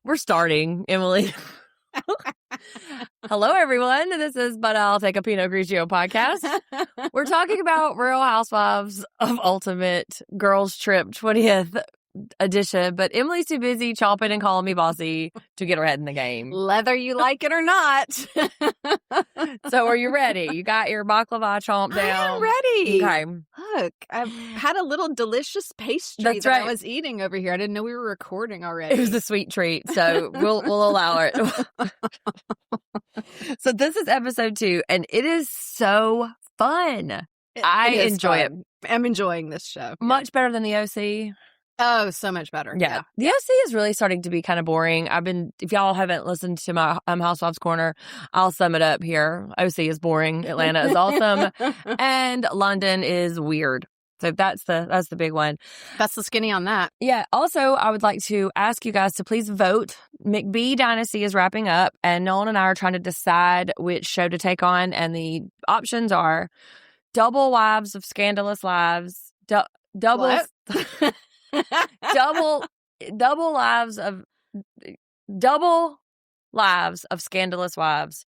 We're starting, Emily. Hello, everyone. This is But I'll Take a Pinot Grigio podcast. We're talking about Real Housewives of Ultimate Girls Trip 20th edition, but Emily's too busy chopping and calling me bossy to get her head in the game. Whether you like it or not. So are you ready? You got your baklava chomp down? I'm ready. Okay. Look, I've had a little delicious pastry That's that right. I was eating over here. I didn't know we were recording already. It was a sweet treat, so we'll allow it. So this is episode 2, and it is so fun. I enjoy it. I'm enjoying this show. Much better than the OC. Oh, so much better. Yeah. The OC is really starting to be kind of boring. If y'all haven't listened to my Housewives Corner, I'll sum it up here. OC is boring. Atlanta is awesome. And London is weird. So that's the big one. That's the skinny on that. Yeah. Also, I would like to ask you guys to please vote. McBee Dynasty is wrapping up, and Nolan and I are trying to decide which show to take on. And the options are Double Wives of Scandalous Lives, double lives of scandalous wives.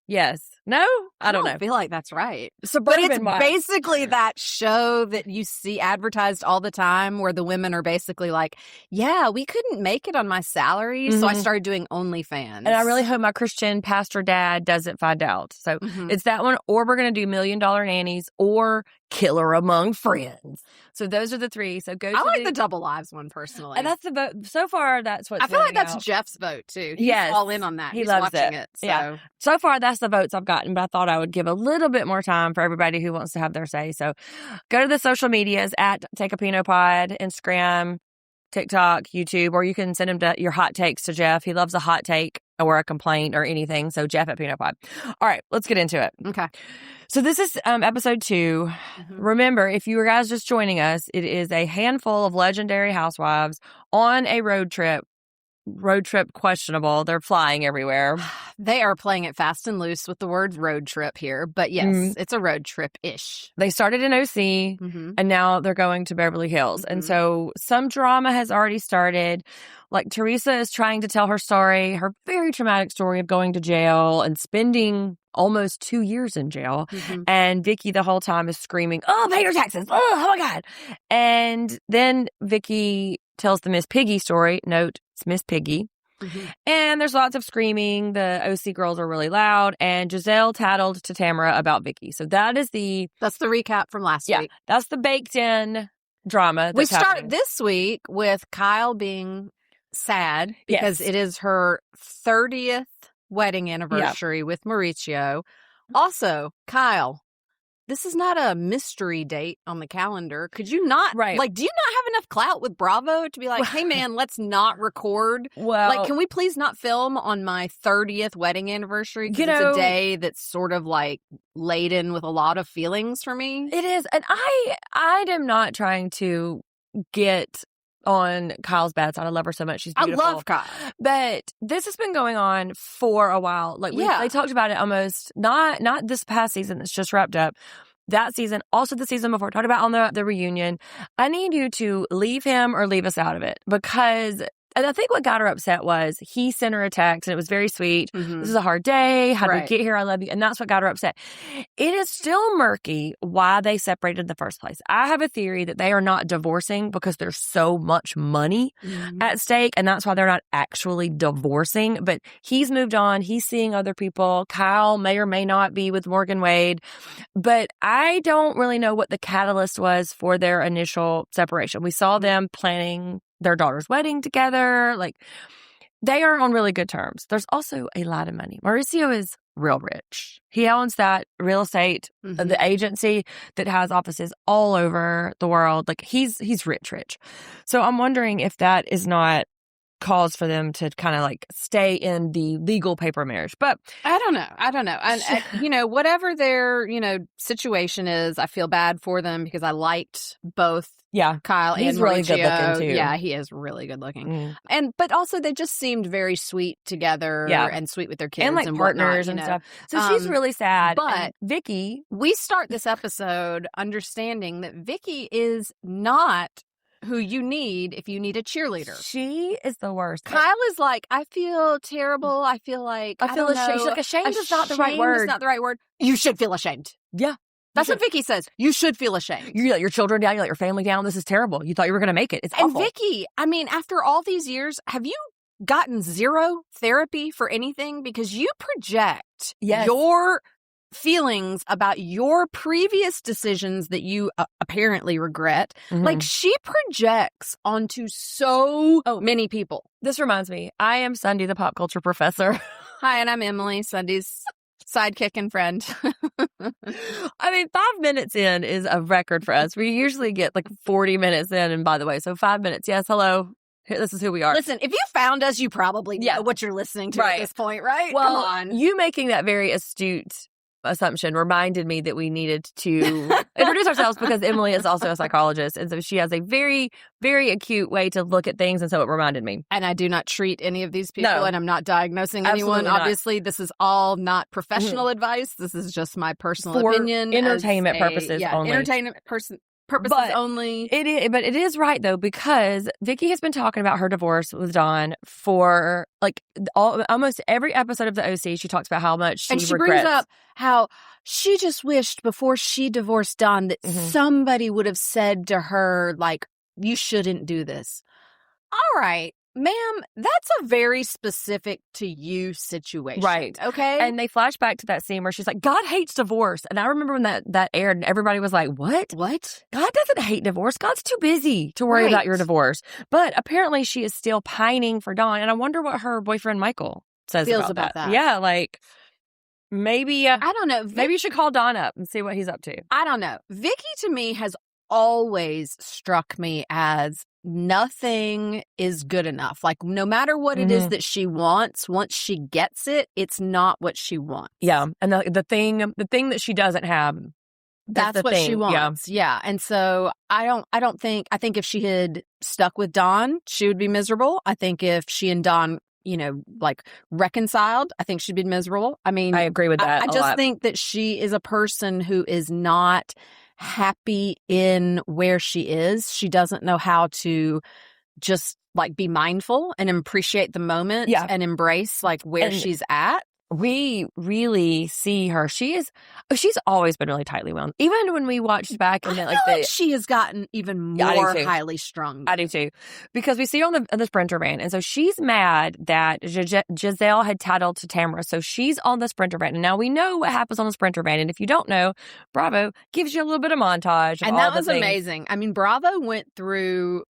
Yes. No? I don't know. I feel like that's right. But it's basically that show that you see advertised all the time where the women are basically like, yeah, we couldn't make it on my salary, so I started doing OnlyFans. And I really hope my Christian pastor dad doesn't find out. So it's that one, or we're going to do $1 Million Nannies, or Killer Among Friends. So those are the three. So go to I like the Double Lives one personally. And that's the vote. So far, that's what's I feel like that's out. Jeff's vote too. He's yes. all in on that. He's loves watching it. So. Yeah. So far, that's the votes I've gotten, but I thought I would give a little bit more time for everybody who wants to have their say. So go to the social medias at Take a Pinot Pod, Instagram, TikTok, YouTube, or you can send him your hot takes to Jeff. He loves a hot take or a complaint or anything. So Jeff at Pinot Pod. All right, let's get into it. Okay. So this is episode 2. Remember, if you guys just joining us, it is a handful of legendary housewives on a road trip. Road trip questionable. They're flying everywhere. They are playing it fast and loose with the word road trip here. But yes, it's a road trip-ish. They started in OC and now they're going to Beverly Hills. And so some drama has already started. Like Teresa is trying to tell her story, her very traumatic story of going to jail and spending almost 2 years in jail. And Vicki the whole time is screaming, oh, pay your taxes. Oh my God. And then Vicki tells the Miss Piggy story. Note, it's Miss Piggy. And there's lots of screaming. The OC girls are really loud. And Gizelle tattled to Tamara about Vicki. So that's the recap from last week. That's the baked in drama. We start this week with Kyle being sad because it is her 30th wedding anniversary with Mauricio. Also, Kyle, this is not a mystery date on the calendar. Could you not, do you not have enough clout with Bravo to be like, hey man, let's not record? Well, can we please not film on my 30th wedding anniversary? Because it's a day that's sort of like laden with a lot of feelings for me. It is. And I am not trying to get on Kyle's bad side. I love her so much. She's beautiful. I love Kyle. But this has been going on for a while. Like they talked about it almost not this past season that's just wrapped up. That season, also the season before, talked about on the reunion. I need you to leave him or leave us out of it because and I think what got her upset was he sent her a text and it was very sweet. This is a hard day. How did we get here? I love you. And that's what got her upset. It is still murky why they separated in the first place. I have a theory that they are not divorcing because there's so much money at stake. And that's why they're not actually divorcing. But he's moved on. He's seeing other people. Kyle may or may not be with Morgan Wade. But I don't really know what the catalyst was for their initial separation. We saw them planning their daughter's wedding together. Like, they are on really good terms. There's also a lot of money. Mauricio is real rich. He owns that real estate, the agency that has offices all over the world. Like, he's rich. So I'm wondering if that is not cause for them to kind of like stay in the legal paper marriage. But I don't know. And whatever their, situation is, I feel bad for them because I liked both Kyle and Mauricio. He's really good looking too. Yeah, he is really good looking. But also they just seemed very sweet together and sweet with their kids and like partners and stuff. So she's really sad. But Vicki, we start this episode understanding that Vicki is not who you need if you need a cheerleader. She is the worst. Kyle is like, I feel terrible. I feel like I feel ashamed. She's like, ashamed is not the right word. It's not the right word. You should feel ashamed. Yeah. That's what Vicki says. You should feel ashamed. You let your children down. You let your family down. This is terrible. You thought you were going to make it. It's awful. And Vicki, I mean, after all these years, have you gotten zero therapy for anything? Because you project your feelings about your previous decisions that you apparently regret. Mm-hmm. Like, she projects onto so many people. This reminds me, I am Sunday, the pop culture professor. Hi, and I'm Emily, Sunday's sidekick and friend. I mean, 5 minutes in is a record for us. We usually get like 40 minutes in. And by the way, so 5 minutes. Yes, hello. This is who we are. Listen, if you found us, you probably know what you're listening to at this point, right? Well, come on. You making that very astute assumption reminded me that we needed to introduce ourselves because Emily is also a psychologist. And so she has a very, very acute way to look at things. And so it reminded me. And I do not treat any of these people and I'm not diagnosing anyone. Obviously, this is all not professional advice. This is just my personal opinion. Entertainment purposes only. Entertainment purposes only. But it is right, though, because Vicki has been talking about her divorce with Don for like almost every episode of the OC. She talks about how much she regrets. Brings up how she just wished before she divorced Don that somebody would have said to her, like, you shouldn't do this. All right. Ma'am, that's a very specific to you situation. Right. Okay. And they flash back to that scene where she's like, God hates divorce. And I remember when that aired and everybody was like, what? What? God doesn't hate divorce. God's too busy to worry about your divorce. But apparently she is still pining for Don. And I wonder what her boyfriend Michael feels about that. Yeah, like maybe, I don't know. Maybe you should call Don up and see what he's up to. I don't know. Vicki to me has always struck me as nothing is good enough. Like, no matter what it is that she wants, once she gets it, it's not what she wants. Yeah. And the thing that she doesn't have, that's what she wants. Yeah. And so I think if she had stuck with Don, she would be miserable. I think if she and Don, like reconciled, I think she'd be miserable. I mean, I agree with that. I just think that she is a person who is not happy in where she is. She doesn't know how to just like be mindful and appreciate the moment and embrace like where she's at. We really see her. She's always been really tightly wound. Even when we watched back and like she has gotten even more highly strung. I do too, because we see her on the Sprinter van, and so she's mad that Gizelle had tattled to Tamara, so she's on the Sprinter van. And now we know what happens on the Sprinter van, and if you don't know, Bravo gives you a little bit of montage, and that was amazing. I mean, Bravo went through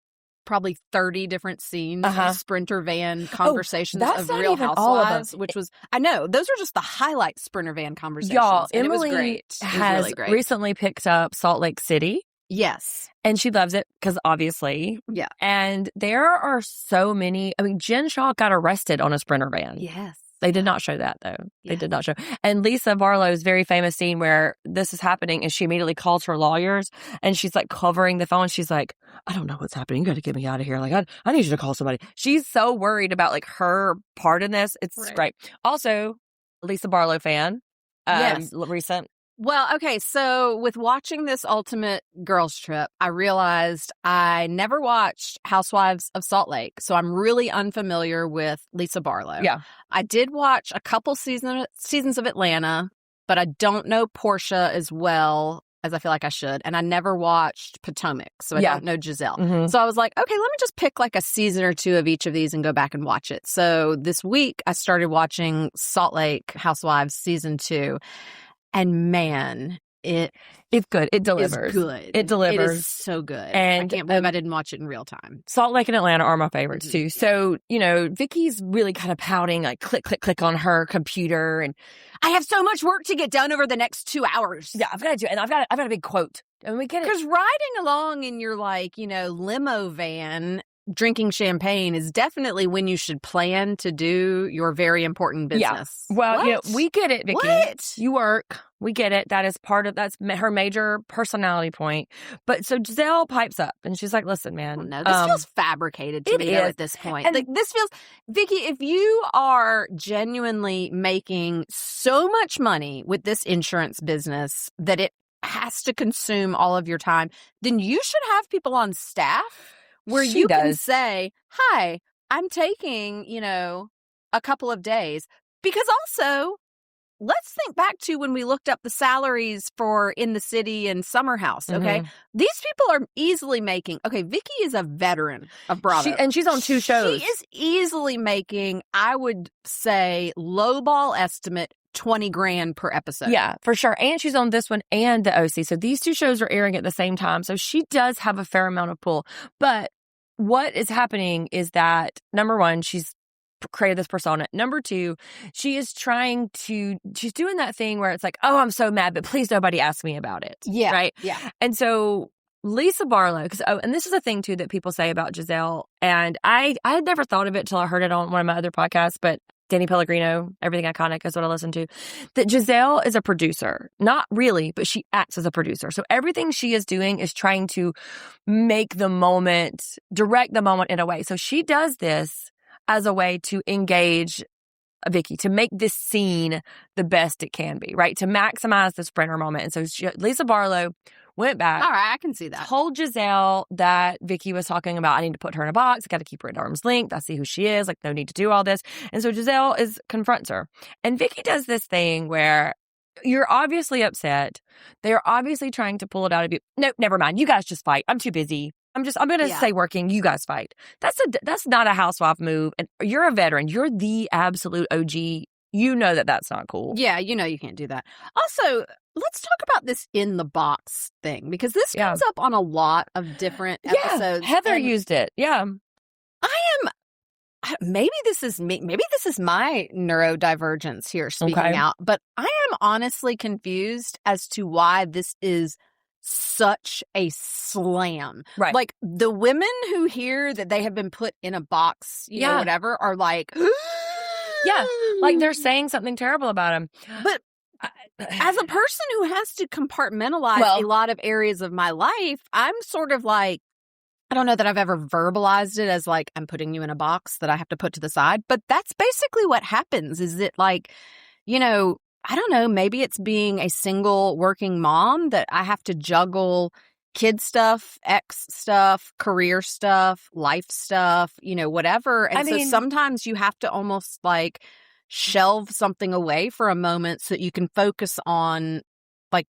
probably 30 different scenes of Sprinter van conversations of Real Housewives, which was, I know, those are just the highlight Sprinter van conversations. Y'all, and Emily it was great. has really great. Recently picked up Salt Lake City. Yes. And she loves it because obviously. Yeah. And there are so many. I mean, Jen Shaw got arrested on a Sprinter van. Yes. They did not show that, though. Yeah. They did not show. And Lisa Barlow's very famous scene where this is happening and she immediately calls her lawyers and she's like covering the phone. She's like, I don't know what's happening. You got to get me out of here. Like, I need you to call somebody. She's so worried about like her part in this. It's great. Also, Lisa Barlow fan. Yes. Recent. Well, okay, so with watching this Ultimate Girls Trip, I realized I never watched Housewives of Salt Lake, so I'm really unfamiliar with Lisa Barlow. Yeah. I did watch a couple seasons of Atlanta, but I don't know Portia as well as I feel like I should, and I never watched Potomac, so I don't know Gizelle. Mm-hmm. So I was like, okay, let me just pick like a season or two of each of these and go back and watch it. So this week, I started watching Salt Lake Housewives Season 2. And man, it's good. It delivers. It's good. It delivers. It is so good. And I can't believe I didn't watch it in real time. Salt Lake and Atlanta are my favorites too. So, Vicki's really kind of pouting, like click, click, click on her computer. And I have so much work to get done over the next 2 hours. Yeah, I've got to do it. And I've got a big quote. And we get it. Because riding along in your limo van drinking champagne is definitely when you should plan to do your very important business. Yeah. Well, we get it, Vicki. What? You work. We get it. That is that's her major personality point. But so Gizelle pipes up and she's like, listen, man. No, this feels fabricated to me at this point. And this feels, Vicki, if you are genuinely making so much money with this insurance business that it has to consume all of your time, then you should have people on staff where you can say, hi, I'm taking, a couple of days. Because also, let's think back to when we looked up the salaries for In the City and Summer House, okay? These people are easily making, Vicki is a veteran of Bravo. And she's on 2 shows. She is easily making, I would say, lowball estimate, $20,000 per episode. Yeah, for sure. And she's on this one and the OC. So these 2 shows are airing at the same time. So she does have a fair amount of pull. But what is happening is that, number one, she's created this persona. Number 2, she's doing that thing where it's like, oh, I'm so mad, but please nobody ask me about it. Yeah. Right? Yeah. And so Lisa Barlow, and this is a thing too that people say about Gizelle, and I had never thought of it till I heard it on one of my other podcasts, but Danny Pellegrino, Everything Iconic is what I listen to, that Gizelle is a producer. Not really, but she acts as a producer. So everything she is doing is trying to direct the moment in a way. So she does this as a way to engage Vicki, to make this scene the best it can be, right? To maximize the Sprinter moment. And so Lisa Barlow went back. All right, I can see that. Told Gizelle that Vicki was talking about, I need to put her in a box. I got to keep her at arm's length. I see who she is. Like, no need to do all this. And so Gizelle confronts her. And Vicki does this thing where you're obviously upset. They're obviously trying to pull it out of you. No, never mind. You guys just fight. I'm too busy. I'm going to stay working. You guys fight. That's not a housewife move. And you're a veteran. You're the absolute OG. You know that's not cool. Yeah, you can't do that. Also, let's talk about this in the box thing, because this comes up on a lot of different episodes. Heather used it. Yeah. Maybe this is me. Maybe this is my neurodivergence here speaking out, but I am honestly confused as to why this is such a slam. Right. Like, the women who hear that they have been put in a box, you know, whatever, are like, yeah, like they're saying something terrible about him. But as a person who has to compartmentalize a lot of areas of my life, I'm sort of like, I don't know that I've ever verbalized it as like, I'm putting you in a box that I have to put to the side. But that's basically what happens. Is it like, I don't know, maybe it's being a single working mom that I have to juggle kid stuff, ex stuff, career stuff, life stuff, whatever. And so sometimes you have to almost like shelve something away for a moment so that you can focus on like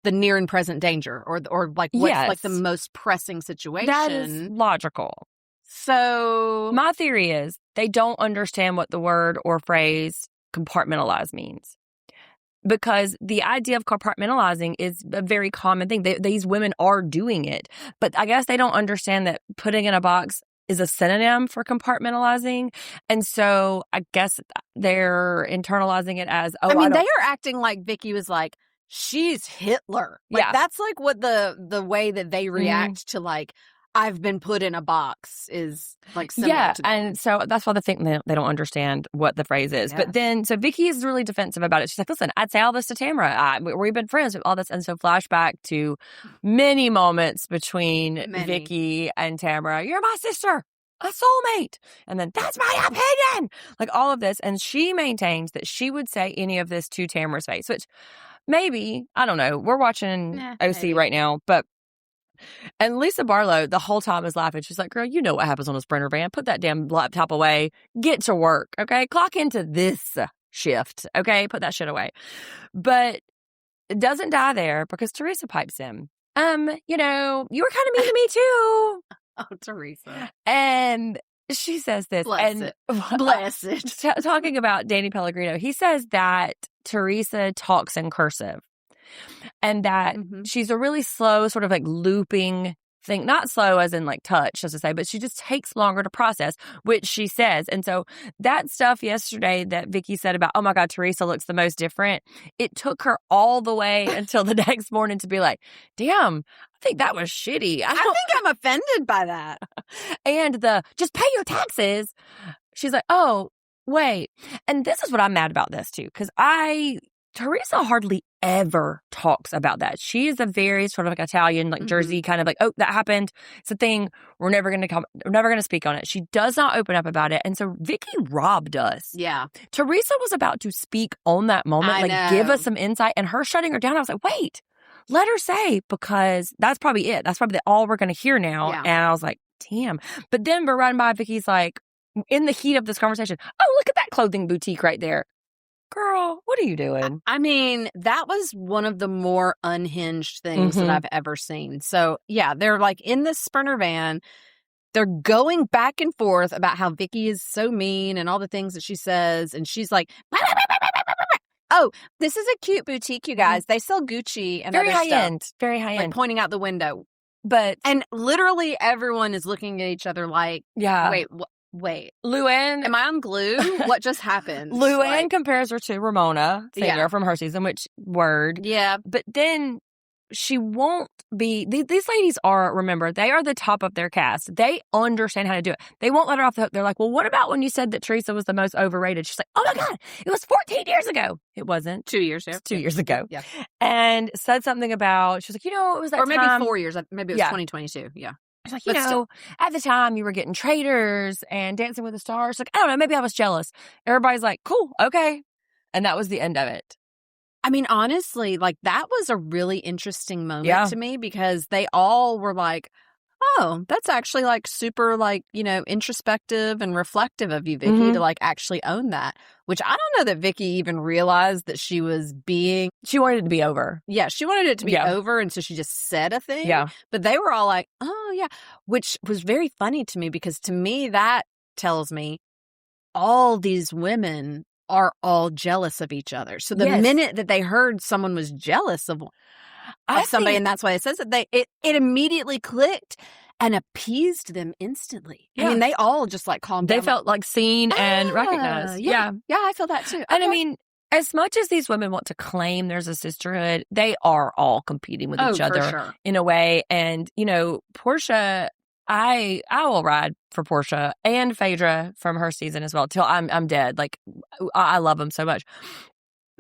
the near and present danger or like what's like the most pressing situation. That is logical. So my theory is they don't understand what the word or phrase compartmentalize means. Because the idea of compartmentalizing is a very common thing. These women are doing it. But I guess they don't understand that putting in a box is a synonym for compartmentalizing. And so I guess they're internalizing it as, they are acting like Vicki was like, she's Hitler. Like, that's like what the way that they react to like, I've been put in a box is like similar to that. And so that's why they think they don't understand what the phrase is. But then, so Vicki is really defensive about it. She's like, listen, I'd say all this to Tamara. We've been friends with all this. And so flashback to many moments between Vicki and Tamara. You're my sister, a soulmate. And then, that's my opinion. Like all of this. And she maintains that she would say any of this to Tamara's face, which maybe, I don't know. We're watching OC right now, but and Lisa Barlow the whole time is laughing. She's like, girl, you know what happens on a Sprinter van. Put that damn laptop away. Get to work, okay? Clock into this shift, okay? Put that shit away. But it doesn't die there because Teresa pipes in. You were kind of mean to me too. Oh, Teresa. And she says this. Bless it. Talking about Danny Pellegrino, he says that Teresa talks in cursive. And that she's a really slow, sort of like looping thing. Not slow as in like touch, as to say, but she just takes longer to process, which she says. And so that stuff yesterday that Vicki said about, oh my God, Teresa looks the most different. It took her all the way until the next morning to be like, damn, I think that was shitty. I think I'm offended by that. And just pay your taxes. She's like, oh, wait. And this is what I'm mad about this too, because Teresa hardly ever talks about that. She is a very sort of like Italian, like Jersey kind of like, oh, that happened. It's a thing. We're never going to speak on it. She does not open up about it. And so Vicki robbed us. Yeah. Teresa was about to speak on that moment, give us some insight, and her shutting her down. I was like, wait, let her say, because that's probably it. That's probably all we're going to hear now. Yeah. And I was like, damn. But then we're riding by, Vicky's like, in the heat of this conversation, oh, look at that clothing boutique right there. Girl, what are you doing? I mean, that was one of the more unhinged things that I've ever seen. So, yeah, they're like in this Sprinter van. They're going back and forth about how Vicki is so mean and all the things that she says. And she's like, oh, this is a cute boutique, you guys. They sell Gucci and very other high stuff. end. Very high end. Pointing out the window. And literally everyone is looking at each other like, wait. Luann. Am I on glue? What just happened? Luann compares her to Ramona Singer from her season, which word. Yeah. But then she won't be, these ladies are, remember, they are the top of their cast. They understand how to do it. They won't let her off the hook. They're like, well, what about when you said that Teresa was the most overrated? She's like, oh my God, it was 14 years ago. It wasn't. 2 years ago. 2 years ago. Yeah. And said something about, she was like, it was that or maybe time. 4 years. Maybe it was 2022. Yeah. She's like, at the time you were getting Traitors and Dancing with the Stars. Like, I don't know, maybe I was jealous. Everybody's like, cool, okay. And that was the end of it. I mean, honestly, like that was a really interesting moment to me because they all were like, oh, that's actually like super like, introspective and reflective of you, Vicki, to like actually own that, which I don't know that Vicki even realized that she was being. She wanted it to be over. Yeah, she wanted it to be over. And so she just said a thing. Yeah. But they were all like, oh, yeah, which was very funny to me because to me, that tells me all these women are all jealous of each other. So the minute that they heard someone was jealous of somebody, and that's why it says that it immediately clicked and appeased them instantly. Yeah. I mean, they all just like calmed down. They felt like seen and recognized. Yeah, I feel that too. And I mean, as much as these women want to claim there's a sisterhood, they are all competing with each other in a way. And, Portia, I will ride for Portia and Phaedra from her season as well till I'm dead. Like, I love them so much.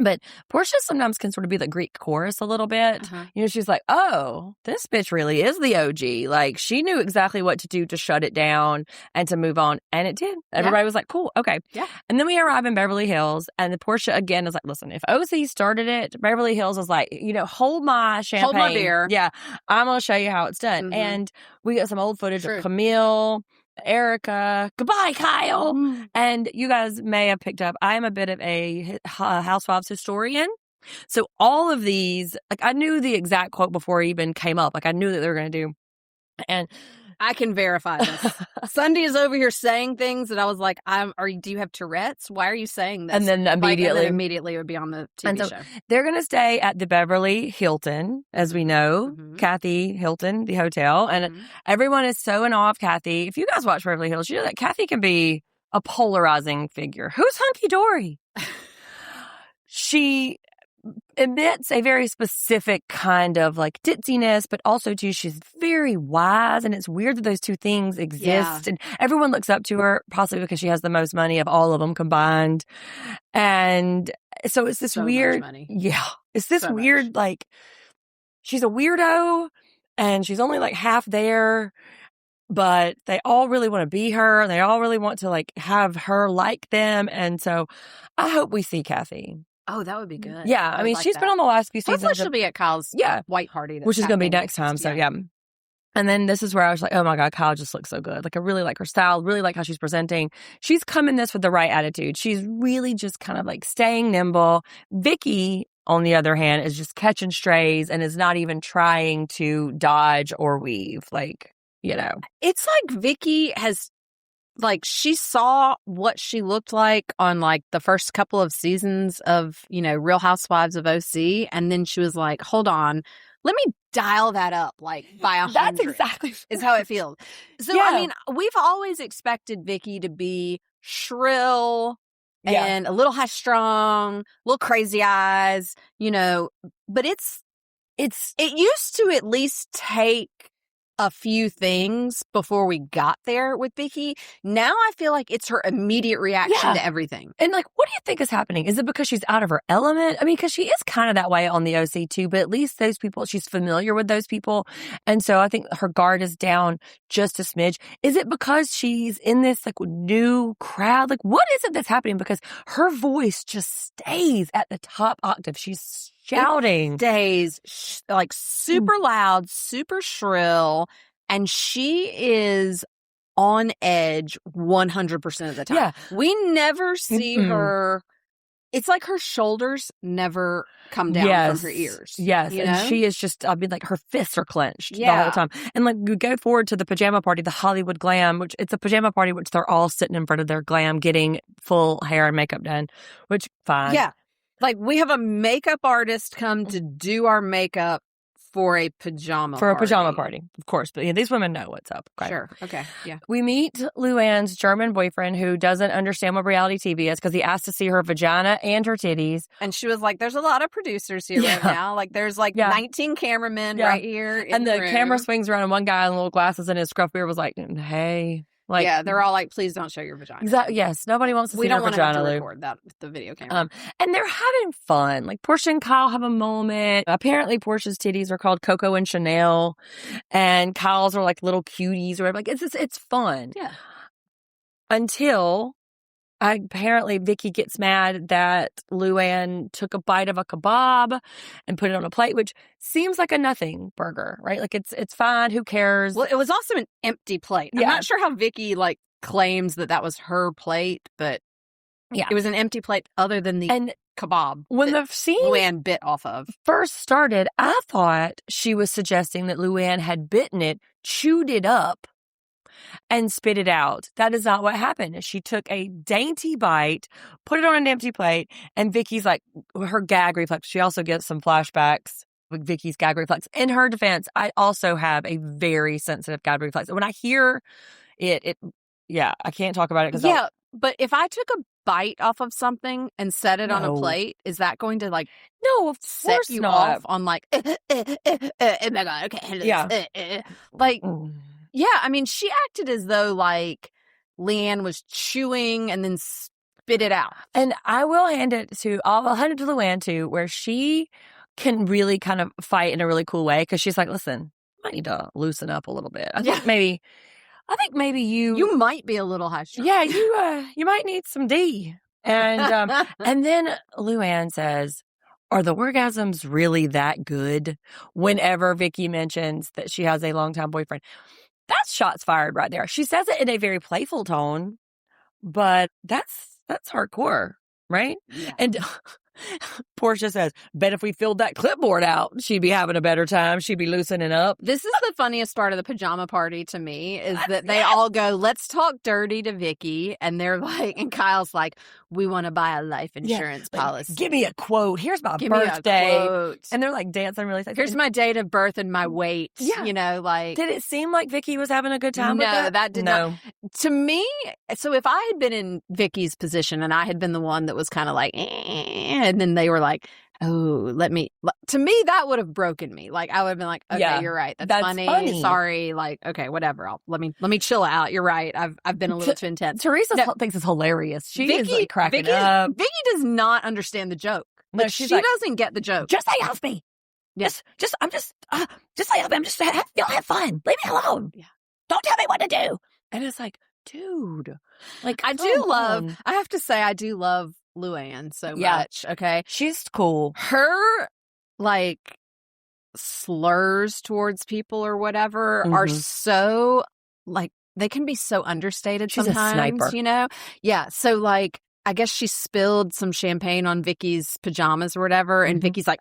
But Portia sometimes can sort of be the Greek chorus a little bit. She's like, oh, this bitch really is the OG. Like, she knew exactly what to do to shut it down and to move on. And it did. Everybody was like, cool, okay. Yeah. And then we arrive in Beverly Hills. And the Portia, again, is like, listen, if OC started it, Beverly Hills is like, hold my champagne. Hold my beer. Yeah. I'm going to show you how it's done. And we got some old footage of Camille, Erica, goodbye, Kyle. And you guys may have picked up, I am a bit of a Housewives historian. So all of these, like, I knew the exact quote before it even came up. Like, I knew that they were going to do. And I can verify this. Sunday is over here saying things that I was like, do you have Tourette's? Why are you saying this? And then immediately it would be on the TV show. They're going to stay at the Beverly Hilton, as we know, Kathy Hilton, the hotel. And everyone is so in awe of Kathy. If you guys watch Beverly Hills, you know that Kathy can be a polarizing figure. Who's Hunky Dory? She emits a very specific kind of like ditziness, but also too, she's very wise. And it's weird that those two things exist. And everyone looks up to her, possibly because she has the most money of all of them combined. And so it's this weird, it's this weird, like, she's a weirdo and she's only like half there, but they all really want to be her. They all really want to like have her like them. And so I hope we see Kathy. Oh, that would be good. Yeah, I mean, she's been on the last few seasons. Hopefully she'll be at Kyle's white party. Which is going to be next time, so yeah. And then this is where I was like, oh my God, Kyle just looks so good. Like, I really like her style, really like how she's presenting. She's coming this with the right attitude. She's really just kind of like staying nimble. Vicki, on the other hand, is just catching strays and is not even trying to dodge or weave. Like, It's like Vicki has... Like, she saw what she looked like on, like, the first couple of seasons of, Real Housewives of OC. And then she was like, hold on, let me dial that up, like, by 100. That's exactly is how it feels. So, I mean, we've always expected Vicki to be shrill and a little high-strung, little crazy eyes, But it used to at least take a few things before we got there with Vicki. Now I feel like it's her immediate reaction to everything. And like, what do you think is happening? Is it because she's out of her element? I mean, because she is kind of that way on the OC too, but at least those people, she's familiar with those people. And so I think her guard is down just a smidge. Is it because she's in this like new crowd? Like, what is it that's happening? Because her voice just stays at the top octave. She's shouting. It stays like super loud, super shrill. And she is on edge 100% of the time. Yeah. We never see her. It's like her shoulders never come down from her ears. Yes. You and know? she is just, I mean, like her fists are clenched the whole time. And like we go forward to the pajama party, the Hollywood glam, which it's a pajama party, which they're all sitting in front of their glam, getting full hair and makeup done, which fine. Yeah. Like we have a makeup artist come to do our makeup for a pajama party, of course. But yeah, these women know what's up. Okay. Sure. Okay. Yeah. We meet Luann's German boyfriend who doesn't understand what reality TV is because he asked to see her vagina and her titties. And she was like, there's a lot of producers here right now. Like there's like 19 cameramen right here in the room. Camera swings around and one guy in little glasses and his scruff beard was like, hey. Like, yeah, they're all like, please don't show your vagina. Exactly. Yes, nobody wants to see their vagina. We don't want to have to record that with the video camera. And they're having fun. Like Portia and Kyle have a moment. Apparently, Portia's titties are called Coco and Chanel, and Kyle's are like little cuties or whatever. Like it's fun. Yeah. Until apparently Vicki gets mad that Luann took a bite of a kebab and put it on a plate, which seems like a nothing burger, right? Like it's fine. Who cares? Well, it was also an empty plate. I'm not sure how Vicki like claims that was her plate, but it was an empty plate other than the kebab. When the scene Luann bit off of first started, I thought she was suggesting that Luann had bitten it, chewed it up, and spit it out. That is not what happened. She took a dainty bite, put it on an empty plate, and Vicki's like, her gag reflex. She also gets some flashbacks with Vicki's gag reflex. In her defense, I also have a very sensitive gag reflex. When I hear it, I can't talk about it. But if I took a bite off of something and set it on a plate, is that going to like set you off on like, oh my God, okay. Like, yeah, I mean, she acted as though like Leanne was chewing and then spit it out. And I'll hand it to Luann too, where she can really kind of fight in a really cool way because she's like, listen, I need to loosen up a little bit. I think maybe you might be a little high strung. Yeah, you might need some D. And and then Luann says, are the orgasms really that good? Whenever Vicki mentions that she has a longtime boyfriend. That's shots fired right there. She says it in a very playful tone, but that's hardcore, right? Yeah. And Portia says, bet if we filled that clipboard out, she'd be having a better time. She'd be loosening up. This is the funniest part of the pajama party to me is that they all go, let's talk dirty to Vicki. And they're like, and Kyle's like, we want to buy a life insurance policy. Give me a quote. Here's my birthday. And they're like dancing really sexy. Here's my date of birth and my weight. Yeah. You know, like. Did it seem like Vicki was having a good time with that? No, that did not. To me, so if I had been in Vicki's position and I had been the one that was kind of like, and then they were like, oh, to me, that would have broken me. Like, I would have been like, okay, you're right. That's funny. Sorry. Like, okay, whatever. Let me chill out. You're right. I've been a little too intense. Teresa thinks it's hilarious. She is like cracking up. Vicki does not understand the joke. No, she doesn't get the joke. Just say help me. Yes. I'm just say help me. You'll have fun. Leave me alone. Yeah. Don't tell me what to do. And it's like, dude, like I have to say, I do love Luann so much. Okay. She's cool. Her like slurs towards people or whatever are so like they can be so understated. She's sometimes, a sniper. You know? Yeah. So like I guess she spilled some champagne on Vicki's pajamas or whatever, and Vicki's like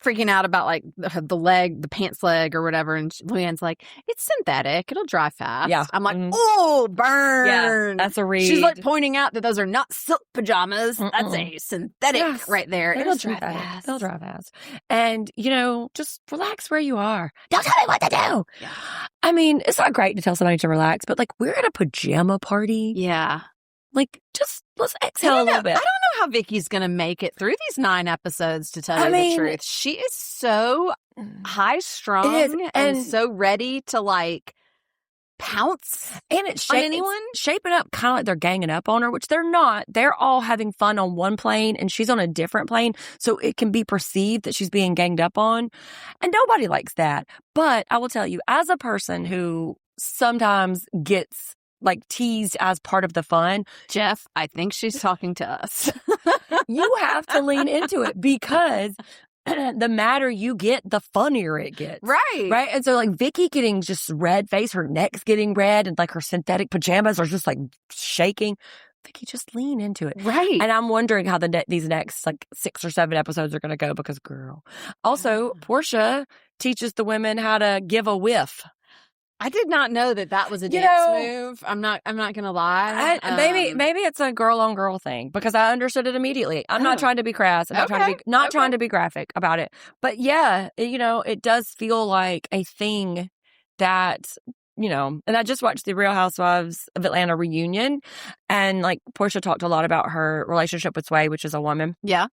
freaking out about like the pants leg or whatever, and Luann's like, "It's synthetic; it'll dry fast." Yeah, I'm like, "Oh, burn!" Yeah, that's a read. She's like pointing out that those are not silk pajamas; that's a synthetic right there. It'll dry fast. It'll dry fast, and just relax where you are. Don't tell me what to do. Yeah. I mean, it's not great to tell somebody to relax, but like we're at a pajama party. Yeah. Like, just let's exhale a little bit. I don't know how Vicki's going to make it through these 9 episodes, to tell you the truth. She is so high-strung and so ready to, like, pounce and it's on anyone. It's shaping up kind of like they're ganging up on her, which they're not. They're all having fun on one plane, and she's on a different plane, so it can be perceived that she's being ganged up on, and nobody likes that. But I will tell you, as a person who sometimes gets like teased as part of the fun. Jeff, I think she's talking to us. You have to lean into it because the madder you get, the funnier it gets. Right. Right. And so like Vicki getting just red face, her neck's getting red, and like her synthetic pajamas are just like shaking. Vicki, just lean into it. Right. And I'm wondering how these next like 6 or 7 episodes are going to go because, girl. Also, Portia teaches the women how to give a whiff. I did not know that was a dance move. I'm not going to lie. Maybe it's a girl on girl thing because I understood it immediately. I'm not trying to be crass. I'm not trying to be graphic about it. But yeah, it does feel like a thing that, and I just watched the Real Housewives of Atlanta reunion, and like Portia talked a lot about her relationship with Sway, which is a woman. Yeah.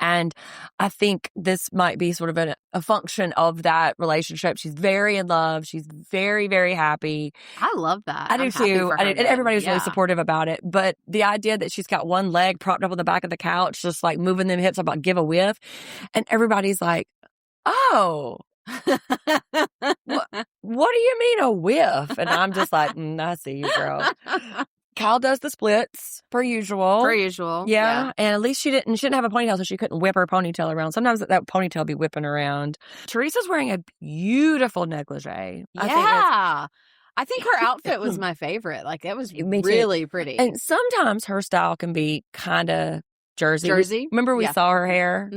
And I think this might be sort of a function of that relationship. She's very in love. She's very, very happy. I love that. I do too. And everybody was really supportive about it. But the idea that she's got one leg propped up on the back of the couch, just like moving them hips about give a whiff. And everybody's like, oh, what do you mean a whiff? And I'm just like, I see you, girl. Kyle does the splits per usual. Yeah. And at least she didn't have a ponytail, so she couldn't whip her ponytail around. Sometimes that ponytail be whipping around. Teresa's wearing a beautiful negligee. Yeah. I think her outfit was my favorite. Like, it was really pretty. And sometimes her style can be kind of Jersey. Remember we saw her hair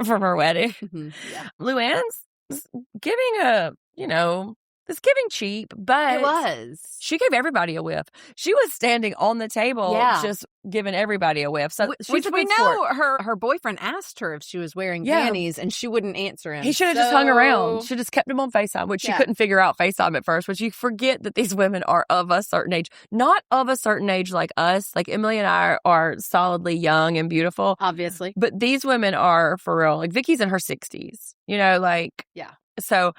from her wedding? Mm-hmm. Yeah. Luann's giving it's giving cheap, but it was. She gave everybody a whiff. She was standing on the table, just giving everybody a whiff. So which we know her boyfriend asked her if she was wearing panties, and she wouldn't answer him. He should have just hung around. She just kept him on FaceTime, which she couldn't figure out FaceTime at first. Which you forget that these women are of a certain age, not of a certain age like us. Like Emily and I are solidly young and beautiful, obviously, but these women are for real. Like Vicki's in her 60s. So.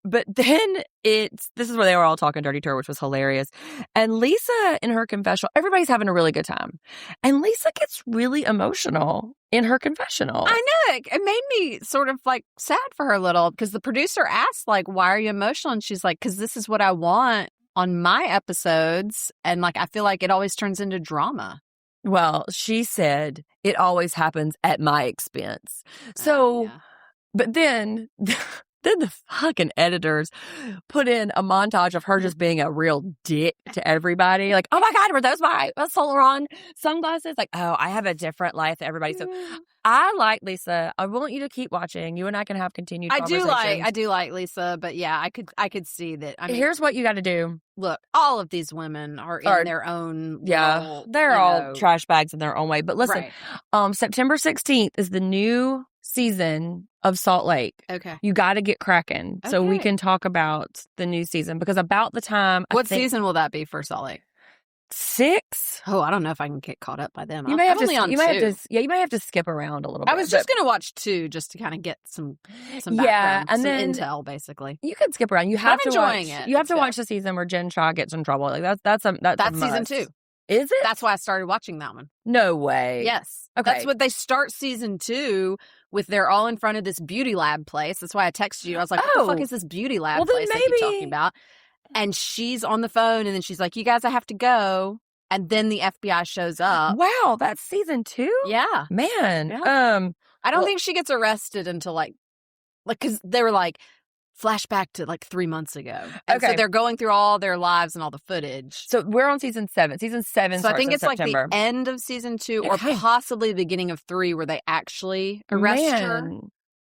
But then this is where they were all talking dirty to her, which was hilarious. And Lisa in her confessional, everybody's having a really good time. And Lisa gets really emotional in her confessional. I know. It made me sort of like sad for her a little, because the producer asked, like, why are you emotional? And she's like, because this is what I want on my episodes. And like, I feel like it always turns into drama. Well, she said it always happens at my expense. So, but then... Then the fucking editors put in a montage of her just being a real dick to everybody. Like, oh my God, were those my Saint Laurent sunglasses? Like, oh, I have a different life than everybody. So I like Lisa. I want you to keep watching. You and I can have continued conversations. I do like Lisa, but yeah, I could see that. I mean, here's what you got to do. Look, all of these women are in their own role, they're all trash bags in their own way. But listen, September 16th is the new season of Salt Lake. Okay. You got to get cracking so we can talk about the new season, because about the time... What season will that be for Salt Lake? 6? Oh, I don't know if I can get caught up by them. You may have to skip around a little bit. I was just going to watch 2 just to kind of get some background, and then intel, basically. You can skip around. You have to watch it. You have to watch the season where Jen Shaw gets in trouble. Like that's season 2. Is it? That's why I started watching that one. No way. Yes. Okay. That's what they start season 2 with. They're all in front of this beauty lab place. That's why I texted you. I was like, what the fuck is this beauty lab place that you're talking about? And she's on the phone, and then she's like, you guys, I have to go. And then the FBI shows up. Wow, that's season 2? Yeah. Man. Yeah. I don't think she gets arrested until like, because they were like, flashback to like 3 months ago. And so they're going through all their lives and all the footage. So we're on season 7. Season 7 so starts I think it's September. Like the end of season 2 or possibly the beginning of 3 where they actually arrest her.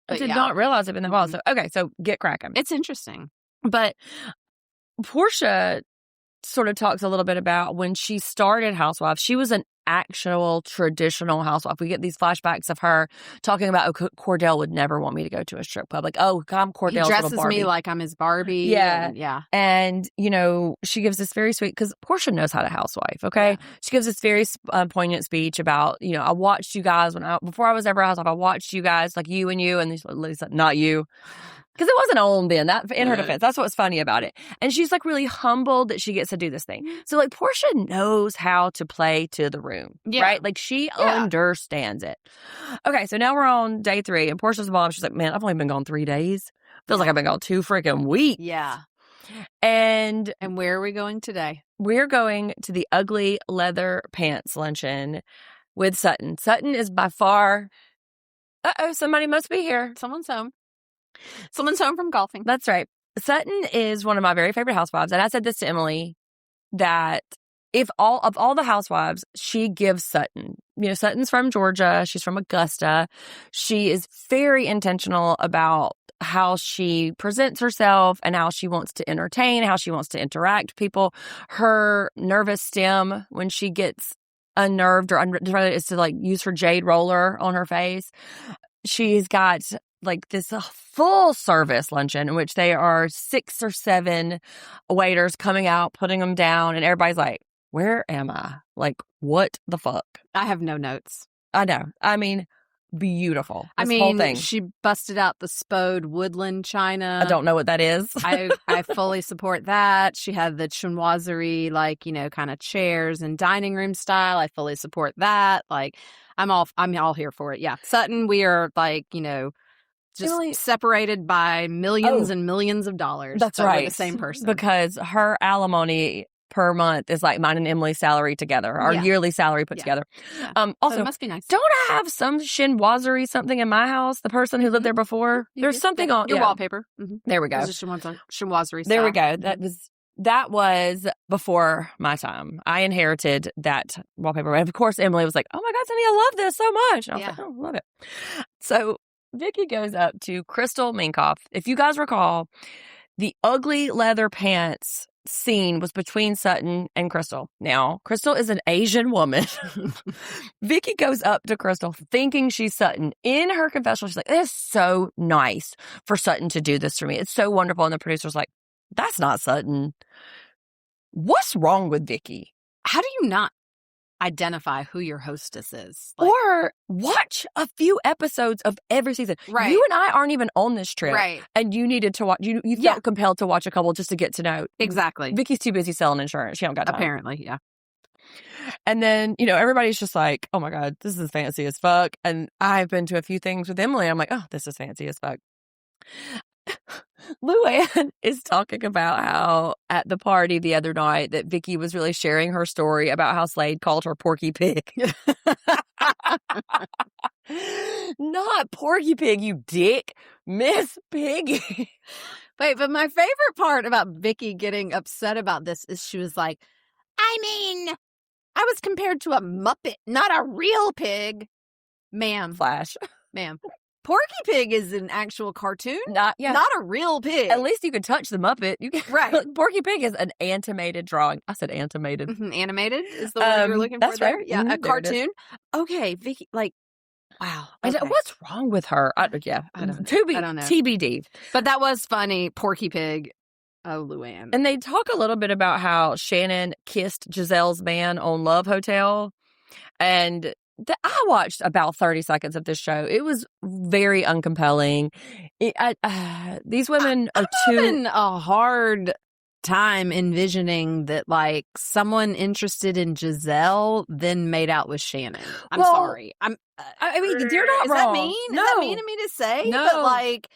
I did not realize it in the fall. So so get cracking. It's interesting. But Portia sort of talks a little bit about when she started Housewives. She was an actual traditional housewife. We get these flashbacks of her talking about, Cordell would never want me to go to a strip club. Like, oh, I'm Cordell's he little Barbie. me like I'm his Barbie. Yeah. And, she gives this very sweet, because Portia knows how to housewife, okay? Yeah. She gives this very poignant speech about, I watched you guys before I was ever a housewife, I watched you guys, like you, and Lisa, not you. Because it wasn't on then. That in her defense, that's what's funny about it. And she's like really humbled that she gets to do this thing. So like Portia knows how to play to the room, right? Like she understands it. Okay, so now we're on day 3, and Portia's mom, she's like, man, I've only been gone 3 days. Feels like I've been gone 2 freaking weeks. Yeah. And where are we going today? We're going to the Ugly Leather Pants luncheon with Sutton. Sutton is by far Uh-oh, somebody must be here. Someone's home. Someone's home from golfing. That's right. Sutton is one of my very favorite housewives. And I said this to Emily, that if all the housewives, she gives Sutton. You know, Sutton's from Georgia. She's from Augusta. She is very intentional about how she presents herself and how she wants to entertain, how she wants to interact with people. Her nervous stem when she gets unnerved or is to like use her jade roller on her face. She's got like this full service luncheon in which they are 6 or 7 waiters coming out, putting them down, and everybody's like, where am I? Like, what the fuck? I have no notes. I know. I mean, beautiful. Whole thing. She busted out the Spode woodland china. I don't know what that is. I fully support that. She had the chinoiserie, like, you know, kind of chairs and dining room style. I fully support that. Like, I'm all here for it. Yeah. Sutton, we are like, you know, just Emily, separated by millions and millions of dollars. That's right. We're the same person. Because her alimony per month is like mine and Emily's salary together, our yearly salary put together. Yeah. Also, so it must be nice. Don't I have some chinoiserie something in my house? The person who lived there before? There's something on your wallpaper. Mm-hmm. There we go. There's a chinoiserie. There we go. That was before my time. I inherited that wallpaper. And of course, Emily was like, oh my God, Sonny, I love this so much. And I was like, oh, I love it. So Vicki goes up to Crystal Minkoff. If you guys recall, the ugly leather pants scene was between Sutton and Crystal. Now, Crystal is an Asian woman. Vicki goes up to Crystal thinking she's Sutton. In her confessional, she's like, it's so nice for Sutton to do this for me. It's so wonderful. And the producer's like, that's not Sutton. What's wrong with Vicki? How do you not identify who your hostess is? Like, or watch a few episodes of every season. Right. You and I aren't even on this trip. Right. And you needed to watch, you felt compelled to watch a couple just to get to know. Exactly. Vicki's too busy selling insurance. She don't got time. Apparently, yeah. And then, you know, everybody's just like, oh my God, this is fancy as fuck. And I've been to a few things with Emily. I'm like, oh, this is fancy as fuck. Luann is talking about how at the party the other night that Vicki was really sharing her story about how Slade called her Porky Pig. Not Porky Pig, you dick. Miss Piggy. Wait, but my favorite part about Vicki getting upset about this is she was like, I mean, I was compared to a Muppet, not a real pig. Ma'am. Flash. Ma'am. Porky Pig is an actual cartoon, not a real pig. At least you could touch the Muppet. You can, right. Porky Pig is an animated drawing. I said animated. Mm-hmm. Animated is the word you're looking for there? Right. Yeah, mm-hmm. A cartoon. Okay, Vicki, like, wow. Okay. What's wrong with her? I don't know. TBD. But that was funny. Porky Pig. Oh, Luann. And they talk a little bit about how Shannon kissed Giselle's man on Love Hotel. And I watched about 30 seconds of this show. It was very uncompelling. These women are having a hard time envisioning that, like, someone interested in Gizelle then made out with Shannon. I'm sorry. I mean, you're not wrong. Is that mean? No. Is that mean of me to say? No. But, like,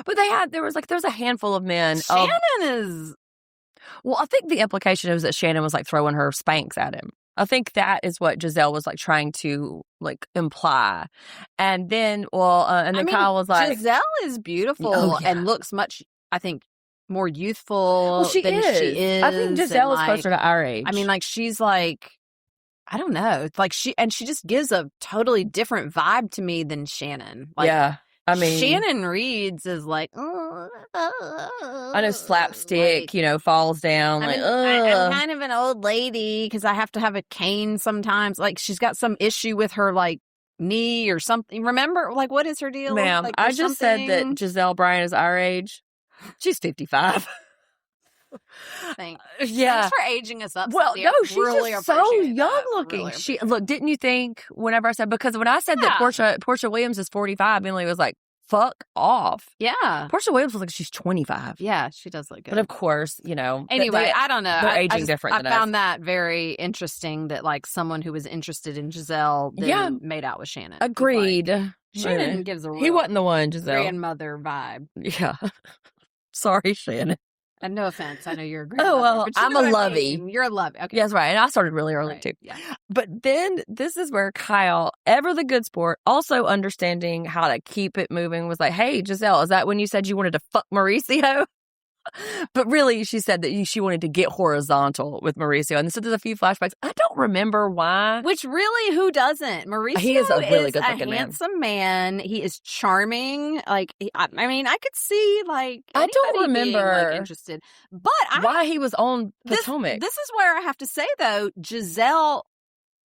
but there was a handful of men. Shannon is. Well, I think the implication is that Shannon was like throwing her Spanx at him. I think that is what Gizelle was like trying to like imply. And then, Kyle was like, Gizelle is beautiful and looks much, I think, more youthful than she is. I think Gizelle is closer to our age. I mean, like, she's like, I don't know. It's like she just gives a totally different vibe to me than Shannon. Like, yeah. I mean, Shannon Reed's is like, I know slapstick, like, falls down. I'm kind of an old lady because I have to have a cane sometimes. Like, she's got some issue with her, like, knee or something. Remember? Like, what is her deal? Ma'am, like, I just said that Gizelle Bryant is our age. She's 55. Thanks. Yeah. Thanks for aging us up. Well, Cynthia. no, she's really just so young that. looking. Really didn't you think whenever I said, because when I said that Portia Williams is 45, Emily was like, fuck off. Yeah. Portia Williams looks like she's 25. Yeah, she does look good. But of course, Anyway, I don't know. They're aging different than I found that very interesting that, like, someone who was interested in Gizelle then made out with Shannon. Agreed. Like, Shannon gives a real he wasn't the one, Gizelle. grandmother vibe. Yeah. Sorry, Shannon. And no offense, I know you're a great Oh, well, lover, I'm a lovey. You're a lovey. Okay. Yes, right. And I started really early, too. Yeah. But then this is where Kyle, ever the good sport, also understanding how to keep it moving, was like, hey, Gizelle, is that when you said you wanted to fuck Mauricio? But really, she said that she wanted to get horizontal with Mauricio. And so there's a few flashbacks. I don't remember why. Which really, who doesn't? Mauricio he is a really good looking man. Handsome man. He is charming. Like, I mean, I could see, like, I don't remember being, like, interested. But why he was on Potomac. This is where I have to say, though, Gizelle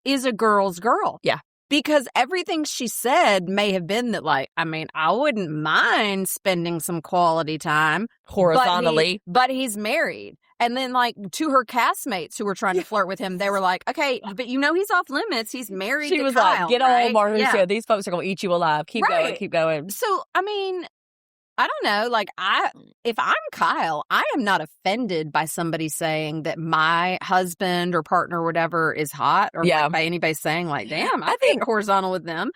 is a girl's girl. Yeah. Because everything she said may have been that, like, I mean, I wouldn't mind spending some quality time horizontally, but he's married. And then, like, to her castmates who were trying to flirt with him, they were like, okay, but he's off limits. He's married to Kyle. She was like, get on, Mauricio. Yeah. These folks are going to eat you alive. Keep going. So, I mean, I don't know. Like, if I'm Kyle, I am not offended by somebody saying that my husband or partner or whatever is hot, or like by anybody saying, like, damn, I think horizontal with them.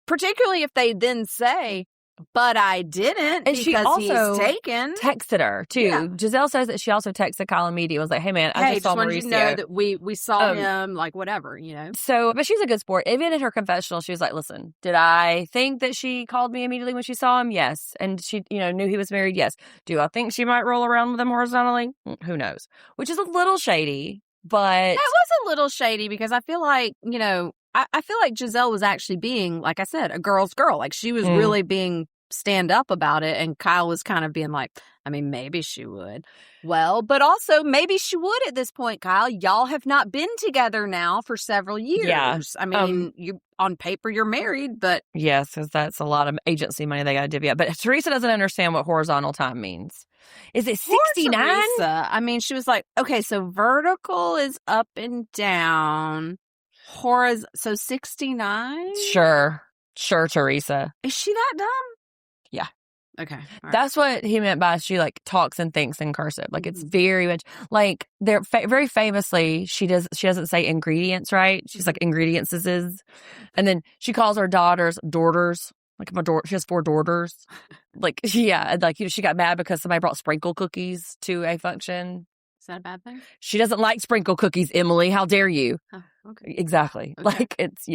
Particularly if they then say, but I didn't, and she also he's taken. Texted her, too. Yeah. Gizelle says that she also texted Kyle immediately. Was like, hey, man, I just saw Mauricio. You to know that we saw him, like, whatever, you know. So, but she's a good sport. Even in her confessional, she was like, listen, did I think that she called me immediately when she saw him? Yes. And she, knew he was married? Yes. Do I think she might roll around with him horizontally? Who knows? Which is a little shady, but... That was a little shady because I feel like, I feel like Gizelle was actually being, like I said, a girl's girl. Like, she was really being stand up about it, and Kyle was kind of being like, I mean, maybe she would. Well, but also maybe she would at this point, Kyle. Y'all have not been together now for several years. Yeah. I mean, you on paper you're married, but... Yes, because that's a lot of agency money they got to divvy up. But Teresa doesn't understand what horizontal time means. Is it 69? I mean, she was like, okay, so vertical is up and down. So 69? Sure, Teresa. Is she that dumb? Yeah. Okay. Right. That's what he meant by she, like, talks and thinks in cursive. Like, it's very much, like, they're very famously, she doesn't say ingredients, right? She's like, ingredients is. And then she calls her daughters. Like, she has 4 daughters. Like, yeah. Like, she got mad because somebody brought sprinkle cookies to a function. Is that a bad thing? She doesn't like sprinkle cookies, Emily. How dare you? Oh, okay. Exactly. Okay. Like, it's,